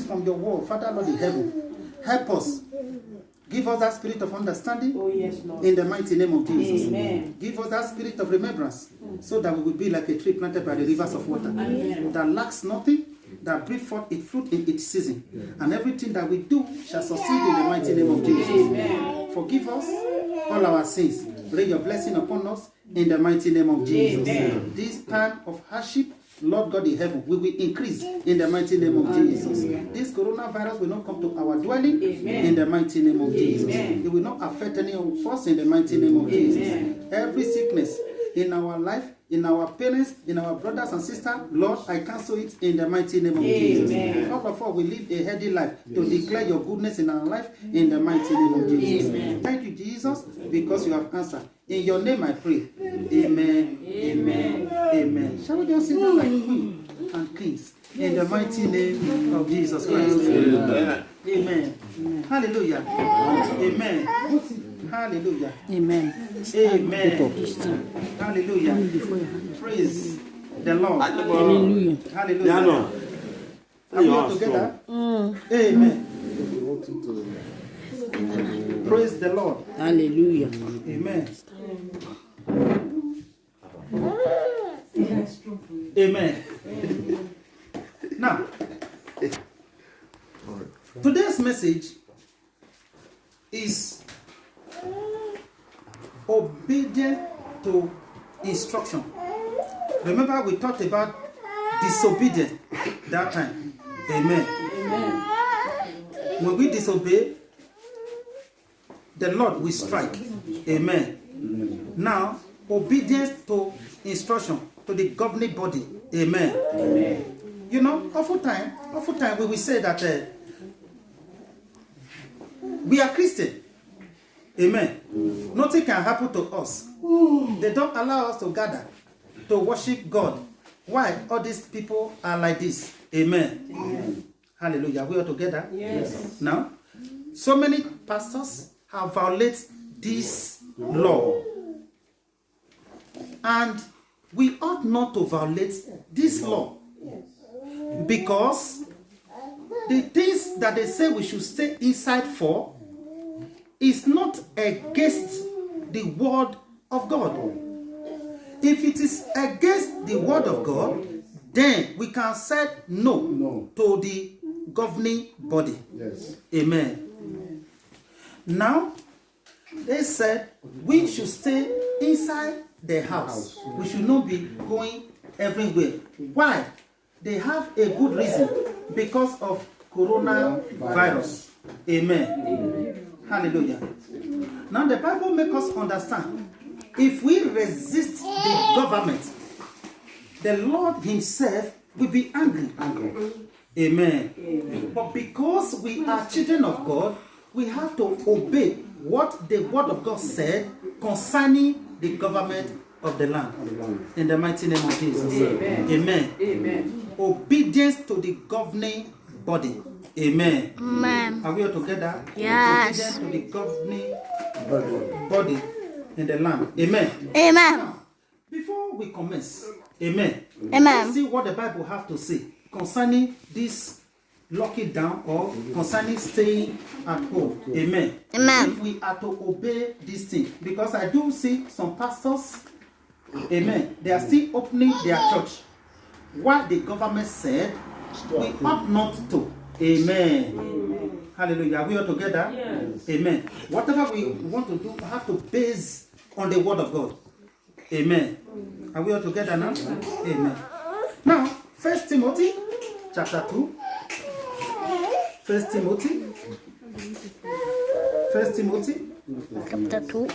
From your word, Father Lord in heaven, help us. Give us that spirit of understanding in the mighty name of Jesus. Amen. Give us that spirit of remembrance so that we will be like a tree planted by the rivers of water that lacks nothing, that brings forth its fruit in its season. And everything that we do shall succeed in the mighty name of Jesus. Amen. Forgive us all our sins. Lay your blessing upon us in the mighty name of Jesus. Amen. This time of hardship, Lord God in heaven, we will increase in the mighty name of Jesus. This coronavirus will not come to our dwelling in the mighty name of Jesus. It will not affect any of us in the mighty name of Jesus. Every sickness in our life, in our parents, in our brothers and sisters, Lord, I cancel it in the mighty name of Jesus. All of us will live a healthy life to declare your goodness in our life in the mighty name of Jesus. Thank you, Jesus, because you have answered. In your name I pray. Amen. Amen. Amen. Shall we just sing that like queen and kings in the mighty name of Jesus Christ? Amen. Amen. Hallelujah. Amen. Hallelujah. Amen. Amen. Hallelujah. Praise the Lord. Hallelujah. Hallelujah. Are we all together? Amen. Praise the Lord. Hallelujah. Amen. Amen. Now, today's message is obedient to instruction. Remember, we talked about disobedience that time. Amen. Amen. When we disobey, the Lord will strike. Amen. Now, obedience to instruction, to the governing body. Amen. Amen. You know, oftentimes we will say that we are Christian. Amen. Nothing can happen to us. They don't allow us to gather to worship God. Why? All these people are like this. Amen. Amen. Hallelujah. We are together? Yes. Now, so many pastors have violated this law. And we ought not to violate this law. Because the things that they say we should stay inside for is not against the word of God. If it is against the word of God, then we can say no to the governing body. Yes. Amen. Amen. Now, they said we should stay inside the house. We should not be going everywhere. Why? They have a good reason. Because of coronavirus. Amen. Amen. Hallelujah. Now the Bible makes us understand, if we resist the government, the Lord himself will be angry. Amen. Amen. But because we are children of God, we have to obey what the word of God said concerning the government of the land. In the mighty name of Jesus. Amen. Amen. Amen. Obedience to the governing body. Amen. Amen. Are we all together? Yes. Obedience to the governing body in the land. Amen. Amen. Now, before we commence, amen. Amen. Let's see what the Bible have to say concerning this locking down or concerning staying at home. Amen. Amen. If we are to obey this thing, because I do see some pastors, amen, they are still opening their church. What the government said, we ought not to. Amen. Amen. Hallelujah. Are we all together? Yes. Amen. Whatever we want to do, we have to base on the word of God. Amen. Are we all together now? Amen. Now, 1 Timothy chapter 2. 1 Timothy. 1 Timothy chapter 2.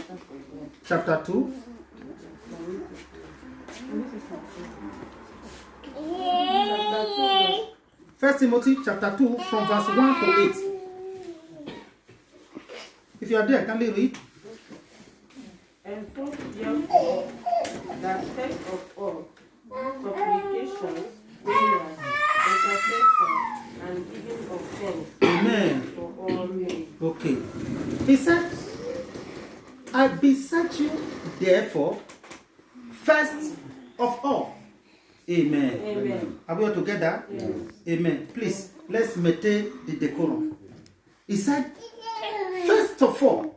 Chapter 2. First Timothy chapter 2 from verse 1 to 8. If you are there, can you read? Enforce therefore that first of all, supplications, prayers, intercession, and giving of thanks. Amen. For all men. Okay. He said, I beseech you, therefore, first of all. Amen. Amen. Are we all together? Yes. Amen. Please, let's maintain the decorum. He said, first of all,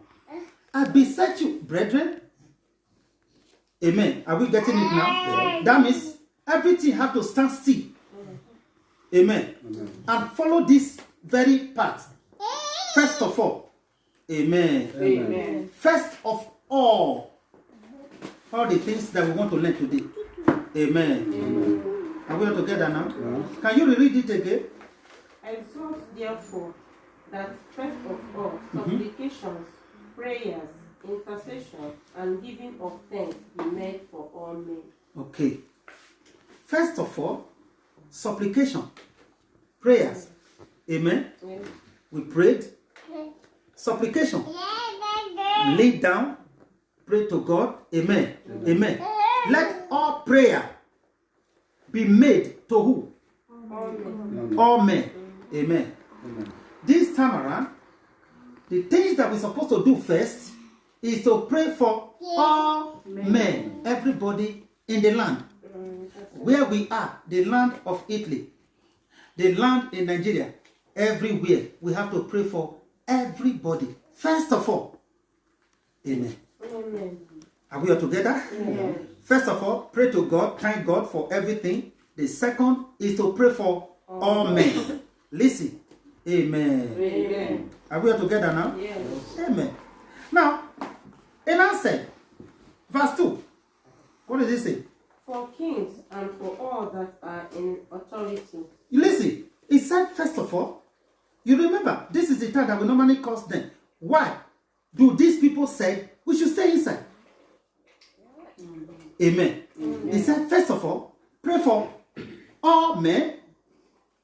I beseech you, brethren. Amen. Are we getting it now? Yes. That means everything have to stand still. Amen. Amen. And follow this very path. First of all. Amen. Amen. First of all the things that we want to learn today. Amen. Amen. Are we all together now? Yeah. Can you read it again? Exhort therefore that first of all supplications, prayers, intercession, and giving of thanks be made for all men. Okay. First of all, supplication, prayers. Amen. Yeah. We prayed. Supplication. Lay down, pray to God. Amen. Amen. Let all prayer be made to who? All men. Amen. Amen. This time around, the things that we're supposed to do first is to pray for all men, everybody in the land. Where we are, the land of Italy, the land in Nigeria, everywhere, we have to pray for everybody. First of all. Amen. Amen. Are we all together? Yes. First of all, pray to God, thank God for everything. The second is to pray for all men. Listen. Amen. Amen. Are we all together now? Yes. Amen. Now, in answer, verse 2. What does it say? For kings and for all that are in authority. Listen, it said first of all, you remember, this is the time that we normally cause them. Why do these people say we should stay inside? Amen. He said, first of all, pray for all men.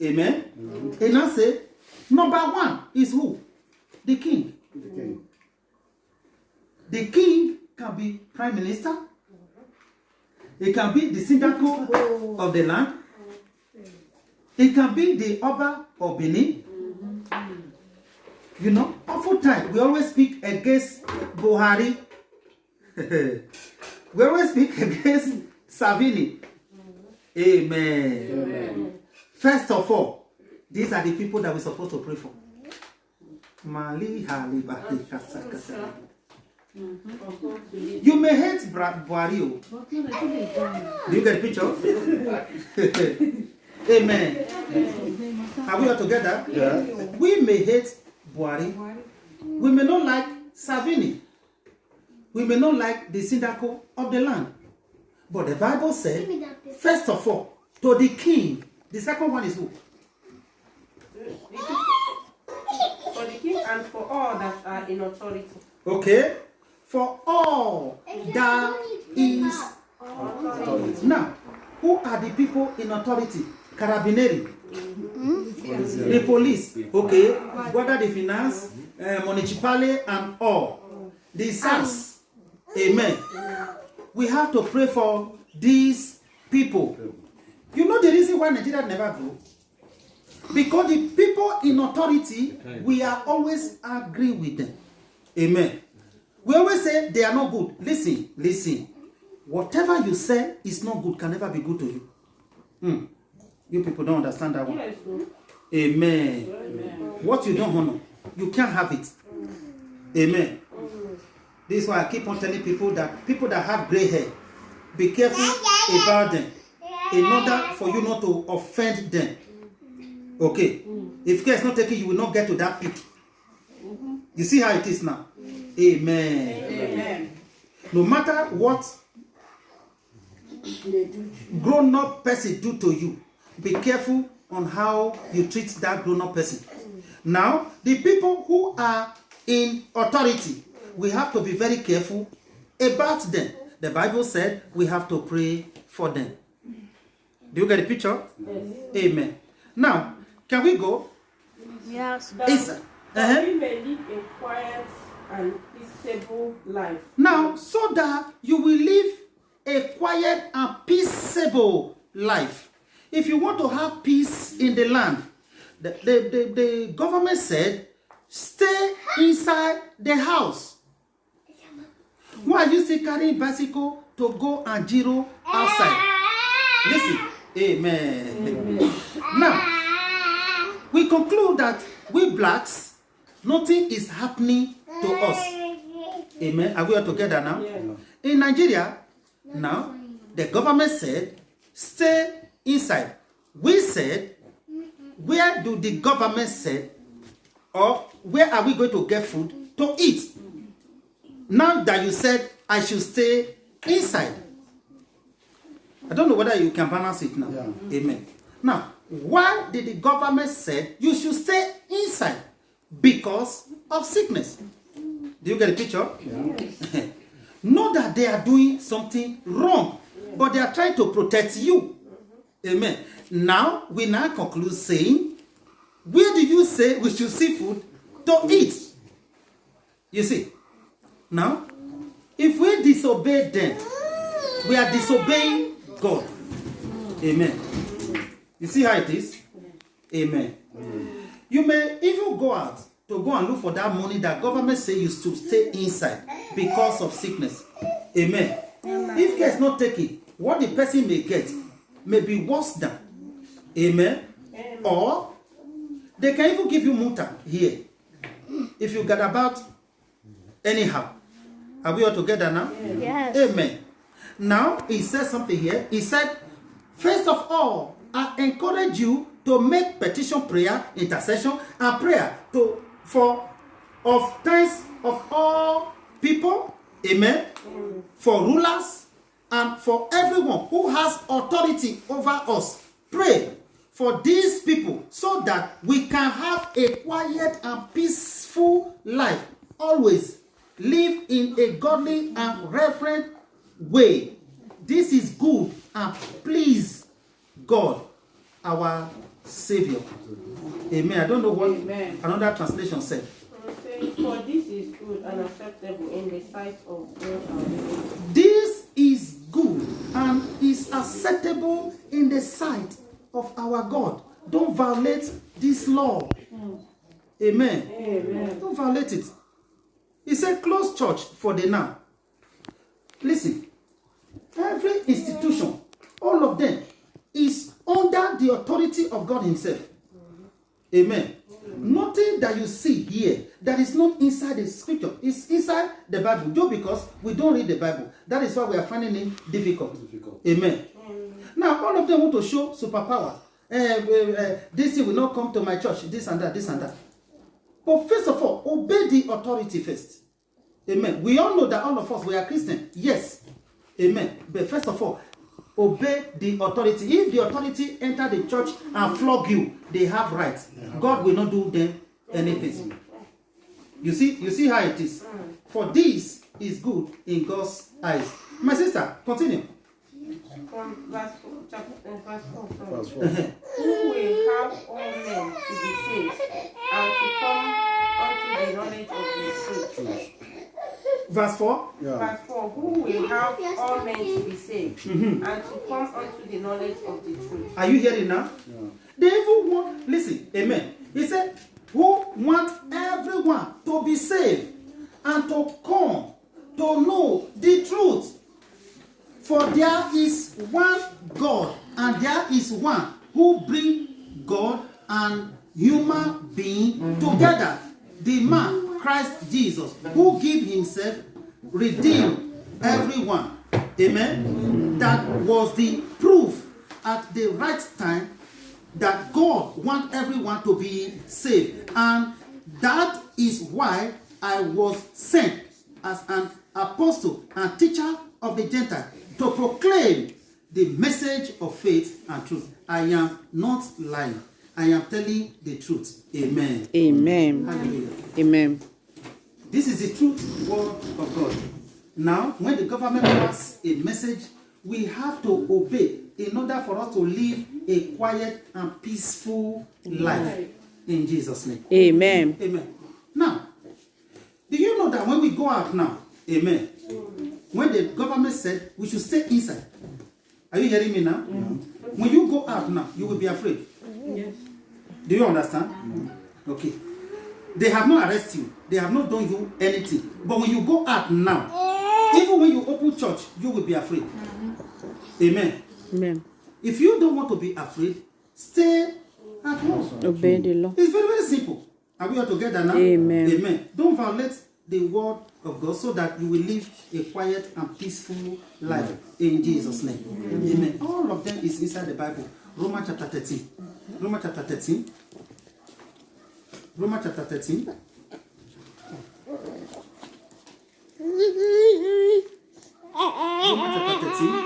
Amen. And I say, number one is who? The king. The king can be prime minister. It can be the Sindako of the land. It can be the Oba of Benin. You know, oftentimes we always speak against Buhari. We always speak against Savini. Amen. First of all, these are the people that we're supposed to pray for. Mali Haliba. You may hate Buhari. Do you get the picture? Amen. Are we all together? Yeah. We may hate Buhari. We may not like Savini. We may not like the Sindako of the land. But the Bible said, first of all, to the king. The second one is who? For the king and for all that are in authority. Okay. For all that is authority. Now, who are the people in authority? Carabinieri. The police. Okay. Whether the finance, municipality and all. The SARS. Amen. We have to pray for these people. You know the reason why Nigeria never grew? Because the people in authority, we are always agree with them. Amen. We always say they are not good. Listen. Whatever you say is not good can never be good to you. You people don't understand that one. Yes, Amen. What you don't honor, you can't have it. Amen. This is why I keep on telling people that have gray hair, be careful about them in order for you not to offend them. Okay. If care is not taken, you will not get to that peak. You see how it is now? Amen. No matter what grown-up person do to you, be careful on how you treat that grown-up person. Now, the people who are in authority, we have to be very careful about them. The Bible said we have to pray for them. Do you get the picture? Yes. Amen. Now, can we go? Yes. That we may live a quiet and peaceable life. Now, so that you will live a quiet and peaceable life. If you want to have peace in the land, the government said, stay inside the house. Why are you still carrying bicycle to go and giro outside? Listen. Amen. Now, we conclude that we blacks, nothing is happening to us. Amen. Are we all together now? Yeah. In Nigeria, now, the government said, stay inside. We said, where do the government say, or where are we going to get food to eat? Now that you said, I should stay inside. I don't know whether you can balance it now. Yeah. Amen. Now, why did the government say you should stay inside? Because of sickness. Do you get the picture? Yeah. Not that they are doing something wrong, but they are trying to protect you. Amen. Now, we now conclude saying, where do you say we should see food to eat? You see, now, if we disobey them, we are disobeying God. Amen. You see how it is? Amen. You may even go out to go and look for that money that government say you should stay inside because of sickness. Amen. If care is not taken, what the person may get may be worse than. Amen. Or they can even give you muta here if you get about anyhow. Are we all together now? Yes. Amen. Now, he says something here. He said, first of all, I encourage you to make petition prayer, intercession, and prayer for thanks of all people, amen, for rulers, and for everyone who has authority over us. Pray for these people so that we can have a quiet and peaceful life. Always live in a godly and reverent way. this is good and please God, our Savior. Amen. I don't know what another translation said. For this is good and acceptable in the sight of God our Lord. This is good and is acceptable in the sight of our God. Don't violate this law. Amen. Amen. Don't violate it. He said, close church for the now. Listen, every institution, all of them, is under the authority of God Himself. Amen. Nothing that you see here that is not inside the scripture is inside the Bible. Just because we don't read the Bible, that is why we are finding it difficult. Amen. Now, all of them want to show superpower. This thing will not come to my church, this and that, this and that. But first of all, obey the authority first. Amen. We all know that all of us, we are Christian. Yes. Amen. But first of all, obey the authority. If the authority enter the church and flog you, they have rights. God will not do them anything. You see how it is. For this is good in God's eyes. My sister, continue. From verse 4. Who will have all men to be saved and to come unto the knowledge of the truth. Verse 4. Verse 4. Who will have all men to be saved and to come unto the knowledge of the truth. Are you hearing now? Yeah. They even want, listen, amen. He said, who want everyone to be saved and to come to know the truth. For there is one God, and there is one who bring God and human being together. The man, Christ Jesus, who give himself, redeem everyone. Amen. That was the proof at the right time that God wants everyone to be saved. And that is why I was sent as an apostle and teacher of the Gentiles to proclaim the message of faith and truth. I am not lying. I am telling the truth. Amen. Amen. Hallelujah. Amen. This is the truth word of God. Now, when the government passes a message, we have to obey in order for us to live a quiet and peaceful life. In Jesus' name. Amen. Amen. Now, do you know that when we go out now, amen, when the government said we should stay inside, are you hearing me now? Yeah. When you go out now, you will be afraid. Yes. Do you understand? Okay. They have not arrested you. They have not done you anything. But when you go out now, even when you open church, you will be afraid. Amen. Amen. If you don't want to be afraid, stay at home. Obey the law. It's very, very simple. Are we all together now? Amen. Amen. Don't violate the word of God so that you will live a quiet and peaceful life in Jesus' name. Amen. All of them is inside the Bible. Romans chapter 13. Romans chapter 13. Romans chapter 13. Romans chapter 13.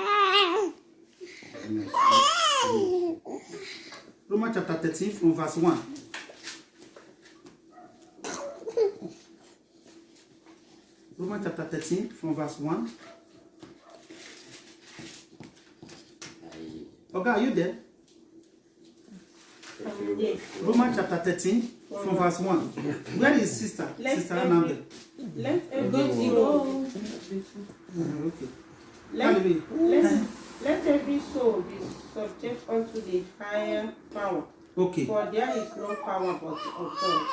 Romans chapter 13 from verse 1. Romans chapter 13 from verse 1. Okay, are you there? Yes. Romans chapter 13 from verse 1. Where is sister? Sister Ananda. Let every soul. Okay. Let every soul be subject unto the higher power. Okay. For there is no power but of God.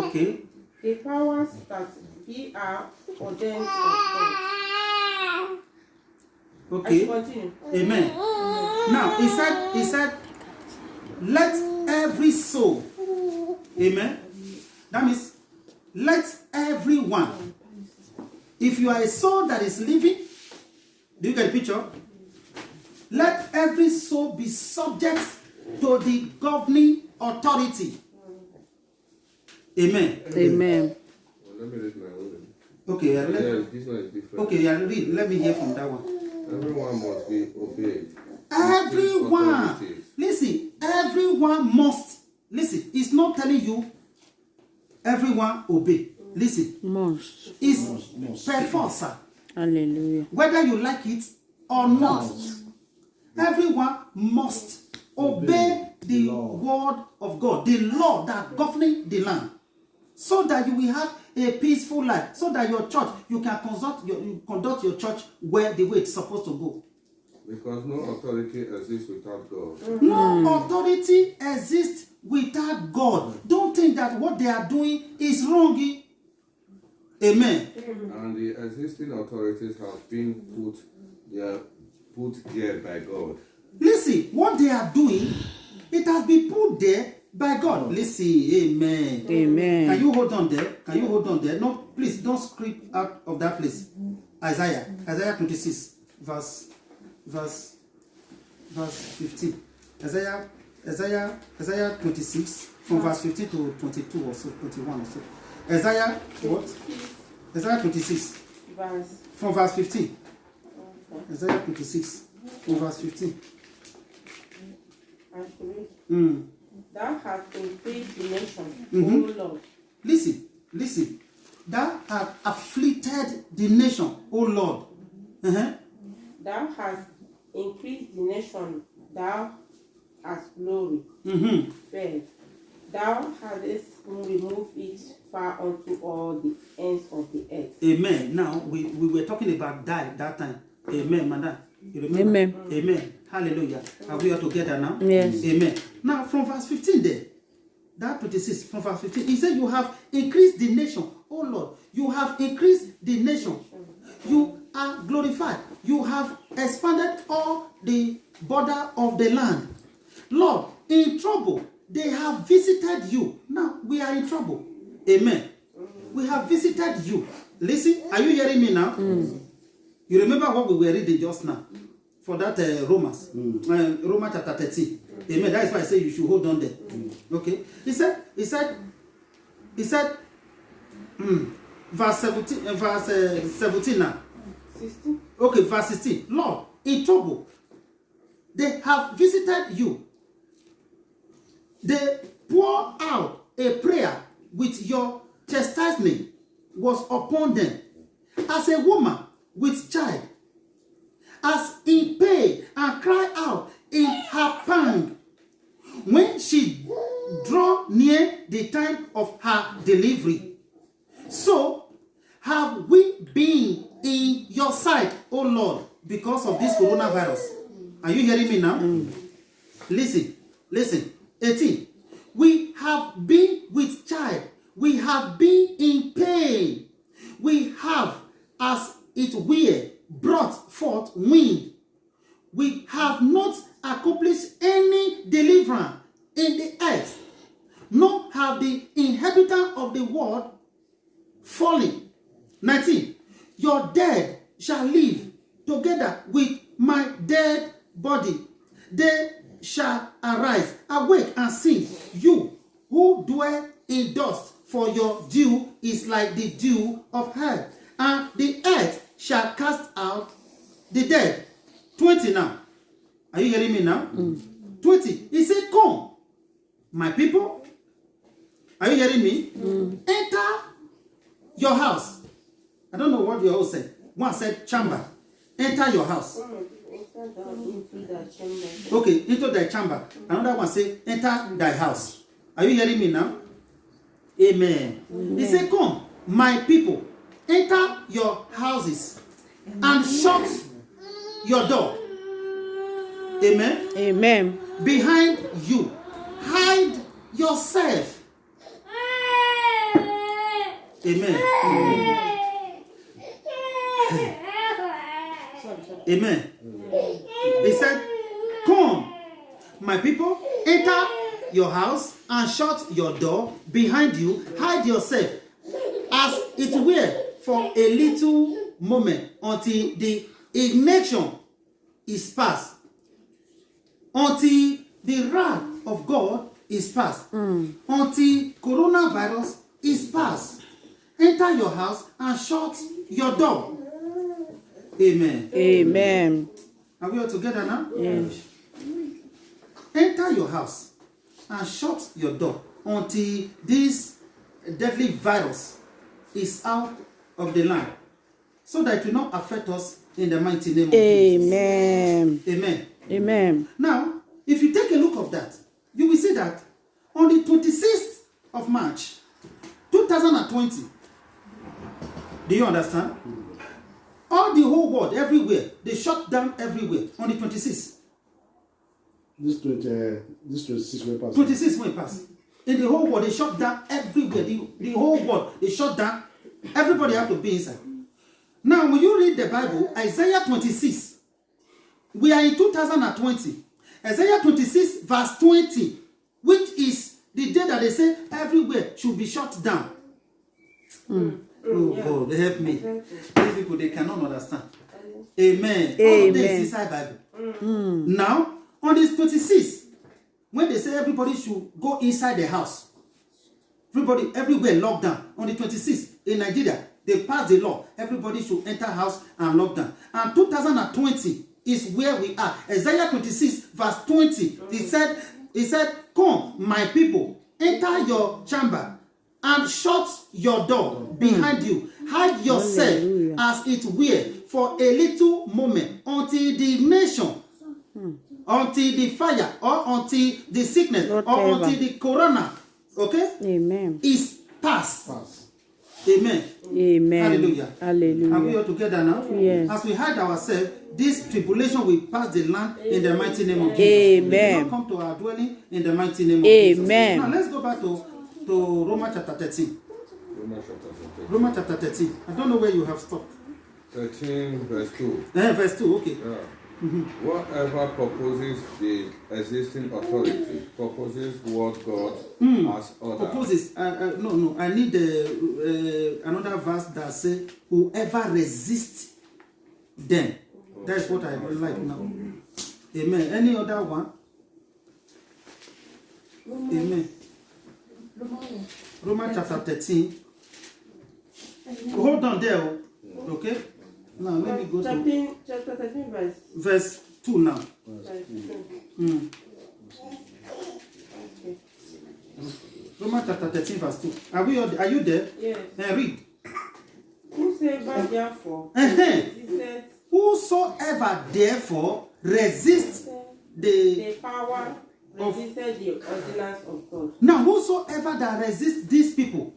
Okay. The powers that be are ordained of God. Okay. Continue. Amen. Now, he said, let every soul, amen. That means, let everyone. If you are a soul that is living, do you get the picture? Let every soul be subject to the governing authority. Amen. Amen. Let me read my own. Okay, This one is different. okay, read. Let me hear from that one. Everyone must be obeyed. Everyone. Authorities. Listen, everyone must. Listen, it's not telling you everyone obey. Listen, Must. it's per force. Hallelujah. Whether you like it or not. Everyone must obey the word of God, the law that governing the land, so that you will have a peaceful life, so that your church, you can conduct your church where the way it's supposed to go. Because no authority exists without God. No authority exists without God. Don't think that what they are doing is wrong. Amen. And the existing authorities have been put there by God. Listen, what they are doing, it has been put there by God. Listen, amen. Amen. Can you hold on there? Can you hold on there? No, please don't scream out of that place. Isaiah 26, verse 15. Isaiah 26, from verse 15 to 22 or so, 21 or so. Isaiah what? Isaiah 26, from verse 15. Isaiah 26, from verse 15. Thou hast increased the nation, O Lord. Listen. Thou hast afflicted the nation, O Lord. Thou hast increased the nation, thou hast glory. Fair. Thou hadst removed it far unto all the ends of the earth. Amen. Now, we were talking about that time. Amen, madam. You remember? Amen. Amen. Hallelujah. Are we all together now? Yes. Amen. Now, from verse 15 there, that 26, from verse 15, he said, you have increased the nation. Oh Lord, you have increased the nation. You are glorified. You have expanded all the border of the land. Lord, in trouble, they have visited you. Now, we are in trouble. Amen. We have visited you. Listen, are you hearing me now? You remember what we were reading just now? For that Romans. Romans chapter 13. Amen. That is why I say you should hold on there. Okay. He said, verse 17 now. 16. Okay, verse 16. Lord, in trouble, they have visited you. They pour out a prayer with your chastisement was upon them. As a woman with child, as in pain and cry out in her pang, when she draw near the time of her delivery. So have we been in your sight, O Lord, because of this coronavirus. Are you hearing me now? Listen. 18. We have been with child. We have been in pain. We have, as it were, brought forth wind. We have not accomplished any deliverance in the earth, nor have the inhabitants of the world fallen. 19. Your dead shall live together with my dead body. They shall arise, awake and sing. You who dwell in dust, for your dew is like the dew of heaven, and the earth shall cast out the dead. 20 now. Are you hearing me now? 20. He said, come, my people. Are you hearing me? Enter your house. I don't know what you all said. One said chamber. Enter your house. Into the chamber. Okay, into thy chamber. Another one say, enter thy house. Are you hearing me now? Amen. He said, come, my people, enter your houses and shut your door. Amen. Amen. Behind you. Hide yourself. Amen. Amen. He said, come, my people, enter your house and shut your door behind you. Hide yourself, as it were, for a little moment, until the ignition is past. Until the wrath of God is past. Until coronavirus is past. Enter your house and shut your door. Amen. Amen. Are we all together now? Yes. Enter your house and shut your door until this deadly virus is out of the land, so that it will not affect us in the mighty name of Amen. Jesus. Amen. Amen. Now, if you take a look of that, you will see that on the 26th of March, 2020, do you understand? All the whole world, everywhere, they shut down everywhere on the 26th. This 26 will pass. 26 went past. In the whole world, they shut down everywhere. The whole world, they shut down. Everybody have to be inside. Now, when you read the Bible, Isaiah 26, we are in 2020. Isaiah 26, verse 20, which is the day that they say everywhere should be shut down. Oh, God, help me. These people, they cannot understand. Amen. All of this is inside Bible. Now, on this 26th, when they say everybody should go inside the house, everybody, everywhere locked down. On the 26th, in Nigeria, they passed the law. Everybody should enter house and lock down. And 2020 is where we are. Isaiah 26, verse 20, he said, come, my people, enter your chamber and shut your door behind you. Hide yourself as it were for a little moment until the nation, until the fire, or until the sickness, or until the corona, okay, Amen. is past. Amen. Amen. Hallelujah. Hallelujah. Are we all together now? Yes. As we hide ourselves, this tribulation will pass the land in the mighty name of Jesus. Amen. It will not come to our dwelling in the mighty name of Amen. Jesus. Now let's go back to Romans chapter 13. Romans chapter 13. Romans chapter 13. I don't know where you have stopped. 13 verse 2. Verse 2, okay. Yeah. Whatever proposes the existing authority proposes what God has ordered. Proposes. No. I need another verse that says, whoever resists them. That's what I like now. Amen. Any other one? Amen. Romans chapter 13. Hold on there. Okay? Now let me go to chapter 13 verse 2 now. verse 2. Okay. Romans chapter 13 verse 2. Are you there? Yes. Read. Whosoever therefore Uh-huh. resisteth Whosoever therefore resists the... the power, resisted the ordinance of God. Now whosoever that resists these people.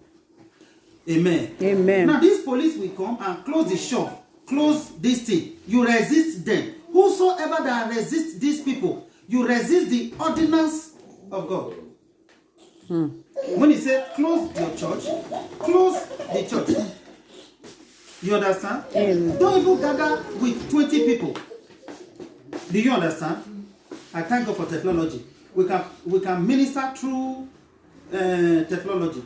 Amen. Amen. Now this police will come and close the shop. Close this thing. You resist them. Whosoever that resists these people, you resist the ordinance of God. When he said close your church, close the church. You understand? Don't even gather with 20 people. Do you understand? I thank God for technology. We can minister through technology.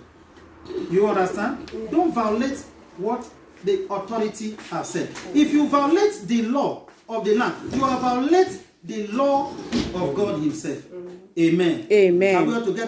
You understand? Don't violate what the authority have said. If you violate the law of the land, you have violated the law of God himself. Amen. Amen. Are we all together?